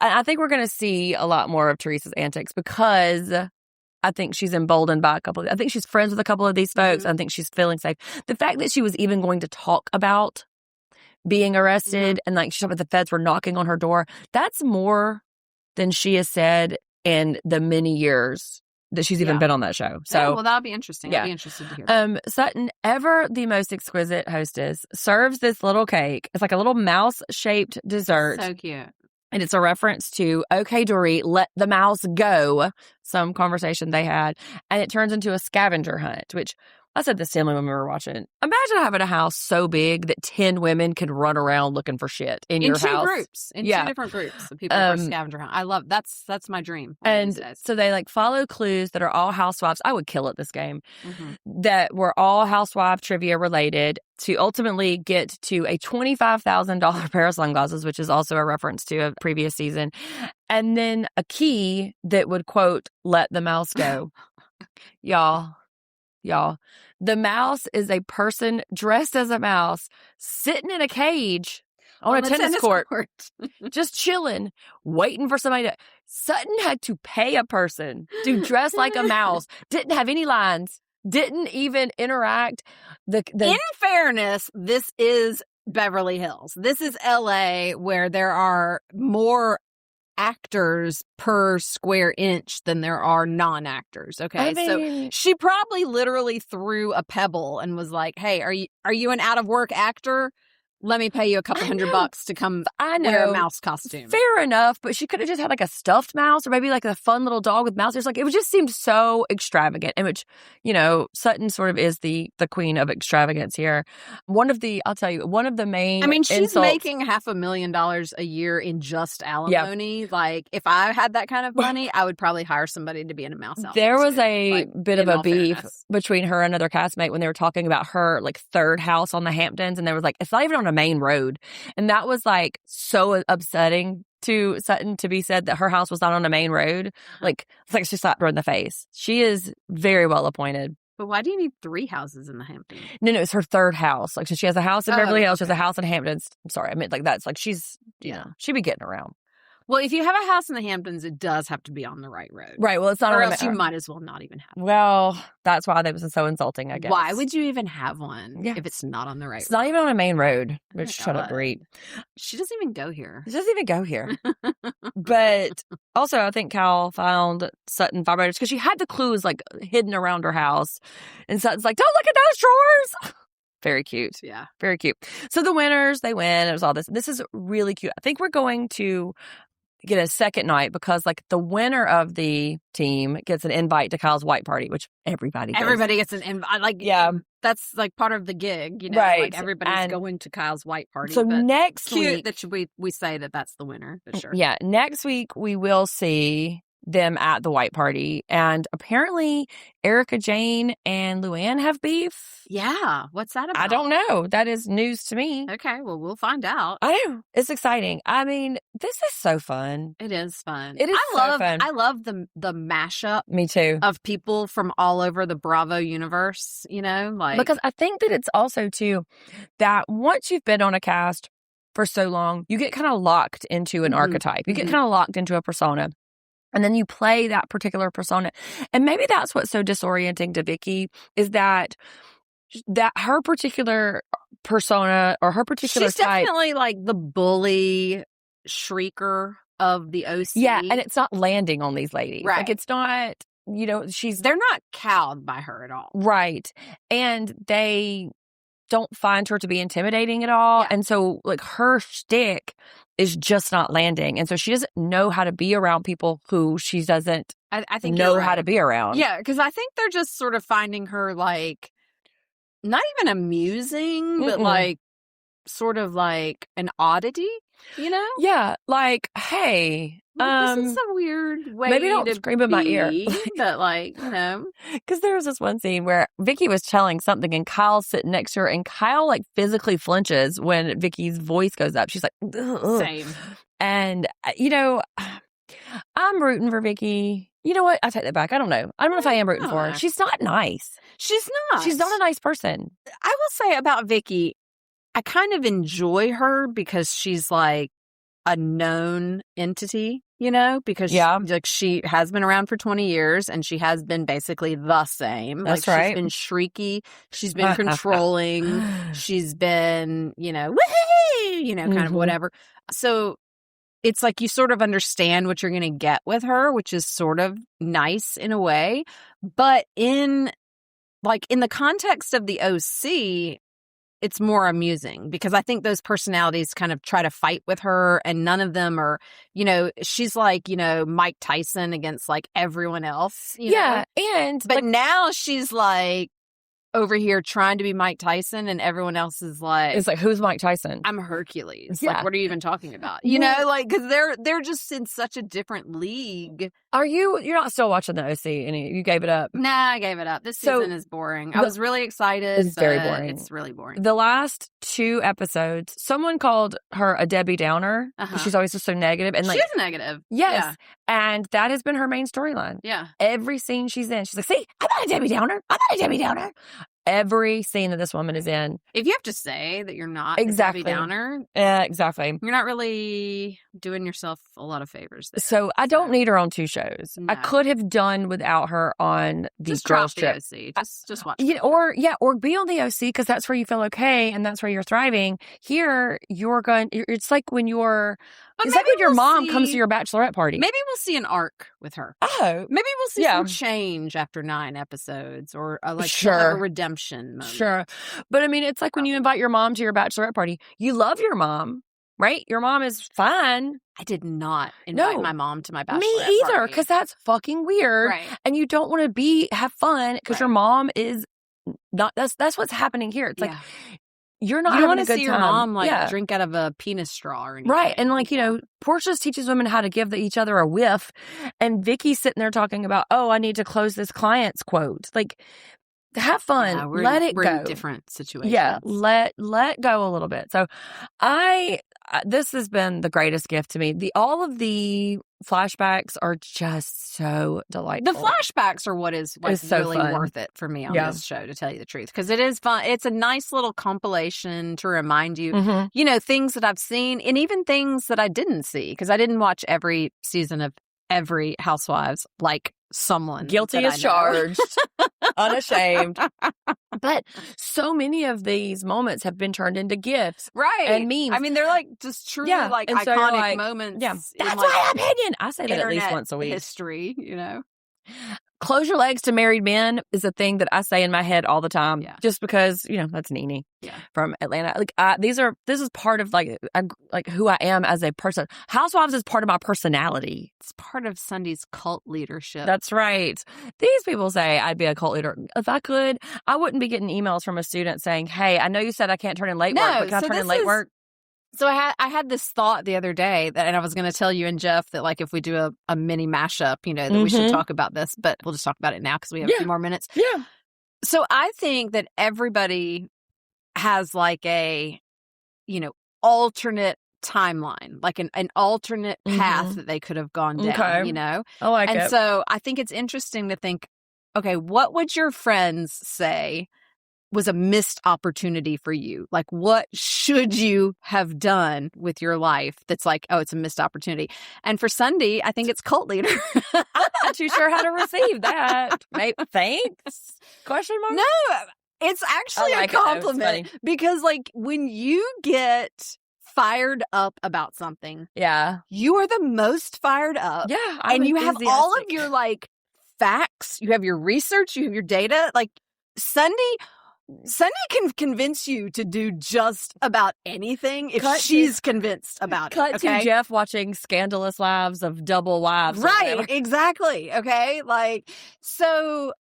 I think we're going to see a lot more of Teresa's antics because I think she's emboldened by I think she's friends with a couple of these folks. I think she's feeling safe. The fact that she was even going to talk about being arrested and, like, she talked about the feds were knocking on her door, that's more than she has said in the many years that she's even been on that show. So, well, that'll be interesting. I'll be interested to hear. Sutton, ever the most exquisite hostess, serves this little cake. It's like a little mouse-shaped dessert. So cute. And it's a reference to, okay, Dory, let the mouse go, some conversation they had. And it turns into a scavenger hunt, which I said this to Emily when we were watching. Imagine having a house so big that 10 women could run around looking for shit in your house. In 2 groups. In 2 different groups of people for a scavenger hunt. I love that's my dream. And so they, like, follow clues that are all housewives. I would kill at this game. That were all housewife trivia related to ultimately get to a $25,000 pair of sunglasses, which is also a reference to a previous season. And then a key that would, quote, let the mouse go. Y'all, the mouse is a person dressed as a mouse sitting in a cage on a tennis court. Just chilling, waiting for somebody to... Sutton had to pay a person to dress like a mouse, didn't have any lines, didn't even interact. In fairness, this is Beverly Hills. This is LA, where there are more actors per square inch than there are non-actors. Okay. I mean, so she probably literally threw a pebble and was like, hey, are you an out of work actor? Let me pay you a couple $100 to come wear a mouse costume. Fair enough, but she could have just had, like, a stuffed mouse or maybe, like, a fun little dog with mouse ears. Like, it just seemed so extravagant, in which, Sutton sort of is the queen of extravagance here. I'll tell you, one of the main she's making $500,000 a year in just alimony. Yeah. Like, if I had that kind of money, I would probably hire somebody to be in a mouse outfit. There was a bit of a beef between her and another castmate when they were talking about her, like, 3rd house on the Hamptons, and they was like, it's not even on a main road. And that was, like, so upsetting to Sutton to be said that her house was not on a main road. Like, it's like she slapped her in the face. She is very well appointed. But why do you need 3 houses in the Hamptons? No, it's her 3rd house. Like, so she has a house in Beverly Hills. She has a house in Hamptons. I'm sorry. I meant like that's like she's, you know, she'd be getting around. Well, if you have a house in the Hamptons, it does have to be on the right road. Right. Well, it's not. Or else you might as well not even have one. Well, that's why that was so insulting, I guess. Why would you even have one if it's not on the right road? It's not even on a main road. Which, shut up, Reed. She doesn't even go here. She doesn't even go here. But also, I think Cal found Sutton vibrators because she had the clues like hidden around her house. And Sutton's like, don't look at those drawers. Very cute. Yeah. Very cute. So the winners, they win. It was all this. This is really cute. I think we're going to get a second night because like the winner of the team gets an invite to Kyle's white party, which everybody gets an invite. Like, that's like part of the gig, you know, right? Like everybody's going to Kyle's white party. So next week, that we say that's the winner for sure. Yeah, next week we will see them at the white party, and apparently Erica Jane and Luann have beef. Yeah, what's that about? I don't know. That is news to me. Okay, well, we'll find out. I know. It's exciting. I mean, this is so fun. It is fun. It is fun. I love the mashup. Me too. Of people from all over the Bravo universe, you know, like because I think that it's also too that once you've been on a cast for so long, you get kind of locked into an archetype. You get kind of locked into a persona. And then you play that particular persona. And maybe that's what's so disorienting to Vicki is that her particular persona or her particular She's type. She's definitely like the bully shrieker of the OC. Yeah, and it's not landing on these ladies. Right. Like it's not, you know, they're not cowed by her at all. Right. And they don't find her to be intimidating at all. Yeah. And so like her shtick is just not landing. And so she doesn't know how to be around people who she doesn't I think know how to be around. Yeah, because I think they're just sort of finding her like not even amusing, but like sort of like an oddity, you know? Yeah, like, hey, this is a weird way maybe don't to scream in my ear. But like, you know. Because there was this one scene where Vicki was telling something and Kyle's sitting next to her and Kyle like physically flinches when Vicki's voice goes up. She's like, ugh. Same. And, you know, I'm rooting for Vicki. You know what? I take that back. I don't know. I don't know if I am rooting for her. She's not nice. She's not. She's not a nice person. I will say about Vicki, I kind of enjoy her because she's like a known entity, you know, because she has been around for 20 years and she has been basically the same. That's like, right. She's been shrieky. She's been controlling. She's been, you know, woohoo, you know, kind of whatever. So it's like you sort of understand what you're going to get with her, which is sort of nice in a way. But in the context of the OC, it's more amusing because I think those personalities kind of try to fight with her and none of them are, you know, she's like, you know, Mike Tyson against like everyone else. You know? But now she's like over here trying to be Mike Tyson and everyone else is like, it's like, who's Mike Tyson? I'm Hercules. Yeah. Like, what are you even talking about? You know, like, because they're just in such a different league. You're not still watching the OC and you gave it up? Nah, I gave it up. This season is boring. I was really excited. It's very boring. It's really boring. The last 2 episodes, someone called her a Debbie Downer. She's always just so negative. And like, she is negative. Yes. Yeah. And that has been her main storyline. Yeah. Every scene she's in, she's like, see, I'm not a Debbie Downer. I'm not a Debbie Downer. Every scene that this woman is in. If you have to say that you're not exactly. a Debbie Downer. Exactly. You're not really doing yourself a lot of favors there. So I don't need her on 2 shows. No. I could have done without her on the girls trip. The OC. Just watch. Or be on the OC because that's where you feel okay and that's where you're thriving. Here, it's like when you're. It's like when your mom comes to your bachelorette party. Maybe we'll see an arc with her. Oh. Maybe we'll see some change after 9 episodes or a redemption moment. Sure. But I mean, it's like when you invite your mom to your bachelorette party. You love your mom, right? Your mom is fine. I did not invite my mom to my bachelorette party. Me either, because that's fucking weird. Right. And you don't want to have fun because your mom is not, that's what's happening here. It's like, you're not having a good time. You want to see your mom drink out of a penis straw or anything. Right. And like, you know, Portia teaches women how to give each other a whiff. And Vicki's sitting there talking about, I need to close this client's quote. Like, have fun. Let it go. We're in different situations. Yeah. Let go a little bit. So I this has been the greatest gift to me. All of the flashbacks are just so delightful. The flashbacks are what is so really fun. Worth it for me on this show, to tell you the truth, because it is fun. It's a nice little compilation to remind you, you know, things that I've seen and even things that I didn't see, because I didn't watch every season of every Housewives like someone. Guilty as charged, unashamed. But so many of these moments have been turned into gifs, right? And memes. I mean, they're like just truly like and iconic moments. Yeah, that's my opinion. I say that at least once a week. History, you know. Close your legs to married men is a thing that I say in my head all the time, just because, you know, that's Nene from Atlanta. Like, this is part of like who I am as a person. Housewives is part of my personality. It's part of Sunday's cult leadership. That's right. These people say I'd be a cult leader. If I could, I wouldn't be getting emails from a student saying, "Hey, I know you said I can't turn in late work, but can I turn in late work?" So I had this thought the other day and I was going to tell you and Jeff that, like, if we do a mini mashup, you know, that we should talk about this, but we'll just talk about it now because we have a few more minutes. Yeah. So I think that everybody has like a, you know, alternate timeline, like an alternate path that they could have gone down, you know? I like it. And so I think it's interesting to think, okay, what would your friends say was a missed opportunity for you? Like, what should you have done with your life that's like, oh, it's a missed opportunity? And for Sunday, I think it's cult leader. I'm not too sure how to receive that. Maybe, thanks? Question mark? No, it's actually a compliment because, like, when you get fired up about something, you are the most fired up. Yeah, and you have all of your like facts, you have your research, you have your data. Like Sunday can convince you to do just about anything if she's convinced about it. To Jeff watching scandalous lives of double wives. Right, exactly. Okay, like, so,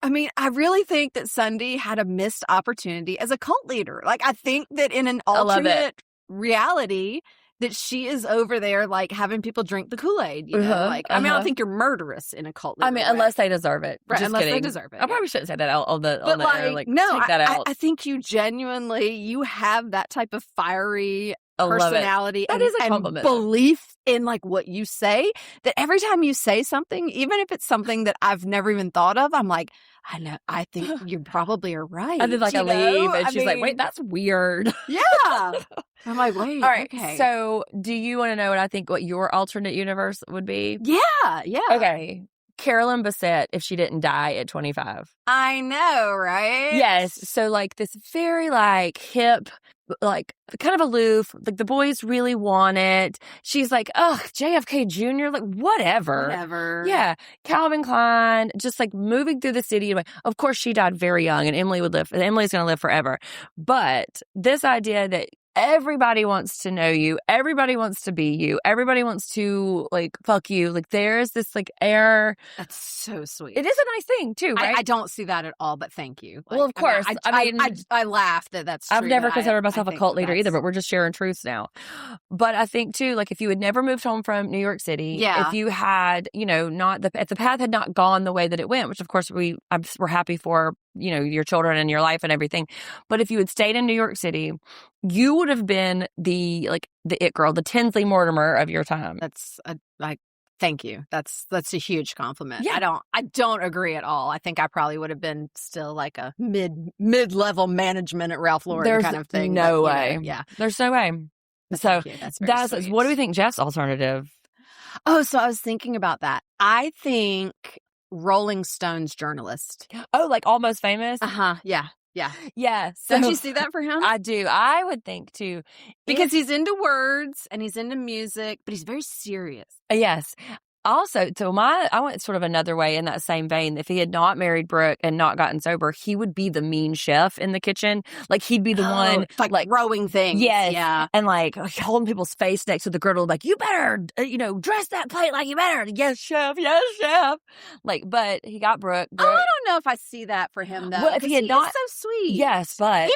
I mean, I really think that Sunday had a missed opportunity as a cult leader. Like, I think that in an alternate reality, that she is over there, like, having people drink the Kool-Aid, you know? Like, I mean, I don't think you're murderous in a cult leader way. Unless they deserve it. Right, just unless kidding. they deserve it. I probably shouldn't say that on the air. Like, no, take that out. I think you genuinely, you have that type of fiery I personality that is a compliment. And belief in like what you say, that every time you say something, even if it's something that I've never even thought of, I'm like, I know, I think you probably are right. And then like I leave and she's like, wait, that's weird. Yeah. I'm like, wait, all right. Okay. So do you want to know what your alternate universe would be? Yeah. Okay. Carolyn Bessette if she didn't die at 25. I know, right? Yes. So like this very like hip, like kind of aloof, like the boys really want it. She's like, ugh, JFK Jr., like whatever. Yeah. Calvin Klein, just like moving through the city. Of course, she died very young and Emily's going to live forever. But this idea that everybody wants to know you. Everybody wants to be you. Everybody wants to like fuck you. Like there's this like air. That's so sweet. It is a nice thing too, right? I don't see that at all, but thank you. Like, well, of course. I laugh that's true. I've never considered myself a cult leader either, but we're just sharing truths now. But I think too, like if you had never moved home from New York City, if you had, you know, if the path had not gone the way that it went, which of course we're happy for, you know, your children and your life and everything. But if you had stayed in New York City, you would have been the it girl, the Tinsley Mortimer of your time. That's thank you. That's a huge compliment. Yeah. I don't agree at all. I think I probably would have been still like a mid-level management at Ralph Lauren kind of thing. No way. You know, yeah. There's no way. But so that's what do we think Jeff's alternative? Oh, so I was thinking about that. I think Rolling Stone's journalist. Oh, like Almost Famous? Yeah. So, don't you see that for him? I do. I would think too. Because he's into words and he's into music, but he's very serious. Yes. Also, so I went sort of another way in that same vein. If he had not married Brooke and not gotten sober, he would be the mean chef in the kitchen. Like he'd be the one like throwing things. Yes. Yeah. And like holding people's face next to the griddle, like, you better, dress that plate like you better. Yes, chef. Yes, chef. Like, but he got Brooke. Oh, I don't know if I see that for him though. Well, if he had not, is so sweet. Yes, but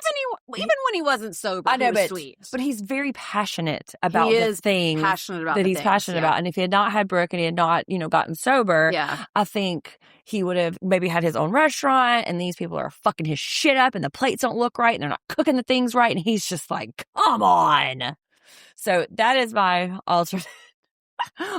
even when he wasn't sober, I know, he was sweet. But he's very passionate about the things that he's passionate about. And if he had not had Brooke and he had not, gotten sober, I think he would have maybe had his own restaurant, and these people are fucking his shit up and the plates don't look right and they're not cooking the things right, and he's just like, come on. So that is my alternate.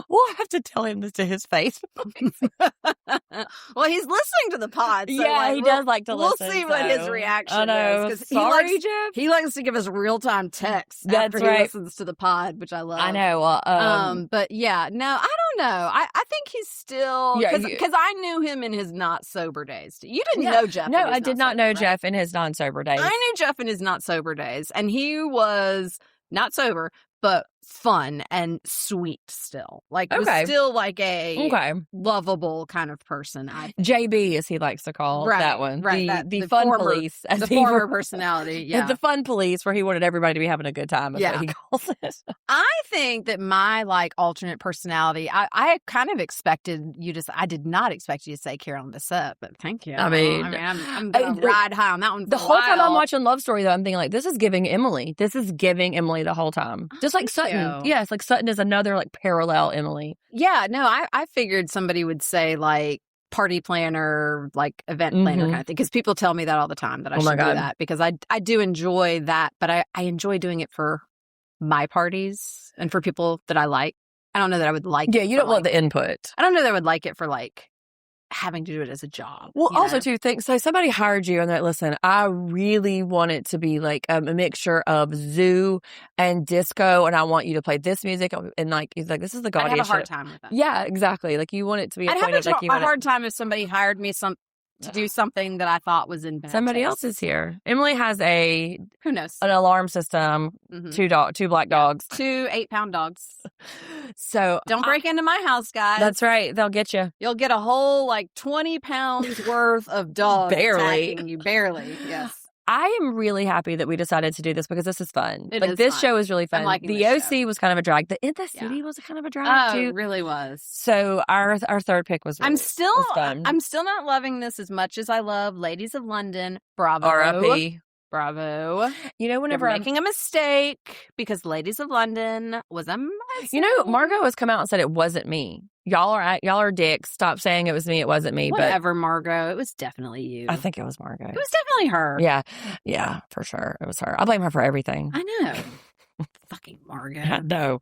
We'll have to tell him this to his face. Well, he's listening to the pod. So yeah, he does like to listen. We'll see what his reaction is. Sorry, Jeff. He likes to give us real-time texts after he listens to the pod, which I love. I know. Well, but yeah, no, I don't know. I think he's still, because I knew him in his not sober days. You didn't know Jeff. No, I did not know Jeff in his non-sober days. I knew Jeff in his not sober days, and he was not sober, but fun and sweet still. Like, was still like a lovable kind of person. JB, as he likes to call that one. Right. The fun police. As the former personality, yeah. The fun police, where he wanted everybody to be having a good time, is what he calls it. I think that my, like, alternate personality, I kind of expected you to, I did not expect you to say Carolyn Bessette, but thank you. I'm going to ride high on that one for the whole time I'm watching Love Story, though, I'm thinking, like, this is giving Emily. This is giving Emily the whole time. Just like Sutton. Yeah, it's like Sutton is another, like, parallel Emily. Yeah, no, I figured somebody would say, like, party planner, like, event planner kind of thing. Because people tell me that all the time, that I should do that. Because I do enjoy that, but I enjoy doing it for my parties and for people that I like. I don't know that I would like it. Yeah, you don't want the input. I don't know that I would like it for, like, having to do it as a job. Well, also, too, so somebody hired you and they're like, listen, I really want it to be like a mixture of zoo and disco, and I want you to play this music. And like, he's like, this is the gaudiest. I'd have a hard time with that. Yeah, exactly. Like, you want it to be I'd have a hard time if somebody hired me to do something that I thought was in bad somebody taste. else is here. Emily has who knows, an alarm system, two black dogs, 2 8-pound dogs. So don't break into my house, guys. That's right. They'll get you. You'll get a whole, like, 20 pounds worth of dogs attacking you. Barely. Yes. I am really happy that we decided to do this because this is fun. This show is really fun. The OC was kind of a drag. The In the City was kind of a drag too. It really was. So our third pick was really, fun. I'm still not loving this as much as I love Ladies of London. Bravo. R.I.P. Bravo. You know, whenever I'm making a mistake, because Ladies of London was a mess. You know, Margot has come out and said it wasn't me. Y'all are dicks. Stop saying it was me. It wasn't me. Whatever, Margot. It was definitely you. I think it was Margot. It was definitely her. Yeah, for sure. It was her. I blame her for everything. I know. Fucking Margot. No.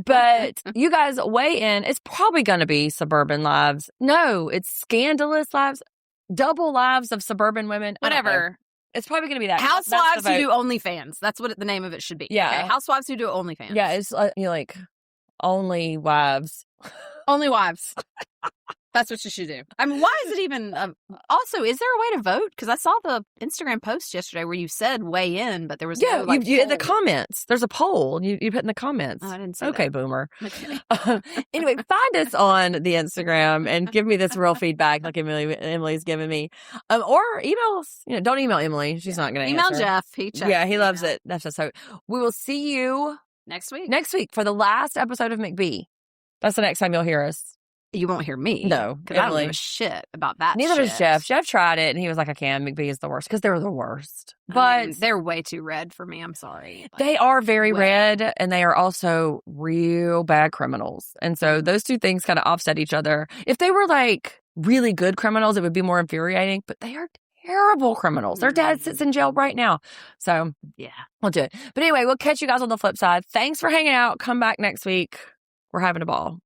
But you guys weigh in. It's probably going to be Suburban Lives. No, it's Scandalous Lives. Double Lives of Suburban Women. Whatever. It's probably going to be that. Housewives who do OnlyFans. That's what the name of it should be. Yeah. Okay? Housewives who do OnlyFans. Yeah, it's like Only Wives. Only Wives. That's what you should do. I mean, why is it even... also, is there a way to vote? Because I saw the Instagram post yesterday where you said weigh in, but there was no, like, you in the comments. There's a poll. You put in the comments. Oh, I didn't see Okay, that. Boomer. Okay. Anyway, find us on the Instagram and give me this real feedback like Emily's giving me. Or email us. Don't email Emily. She's not going to email answer. Jeff. He checks. Yeah, he loves it. That's just so. We will see you next week. Next week for the last episode of McBee. That's the next time you'll hear us. You won't hear me. No. Because I don't give a shit about that. Neither does Jeff. Jeff tried it and he was like, I can't. McBee is the worst because they're the worst. But they're way too red for me. I'm sorry. They are very red, and they are also real bad criminals. And so those two things kind of offset each other. If they were like really good criminals, it would be more infuriating, but they are terrible criminals. Their dad sits in jail right now. So yeah, we'll do it. But anyway, we'll catch you guys on the flip side. Thanks for hanging out. Come back next week. We're having a ball.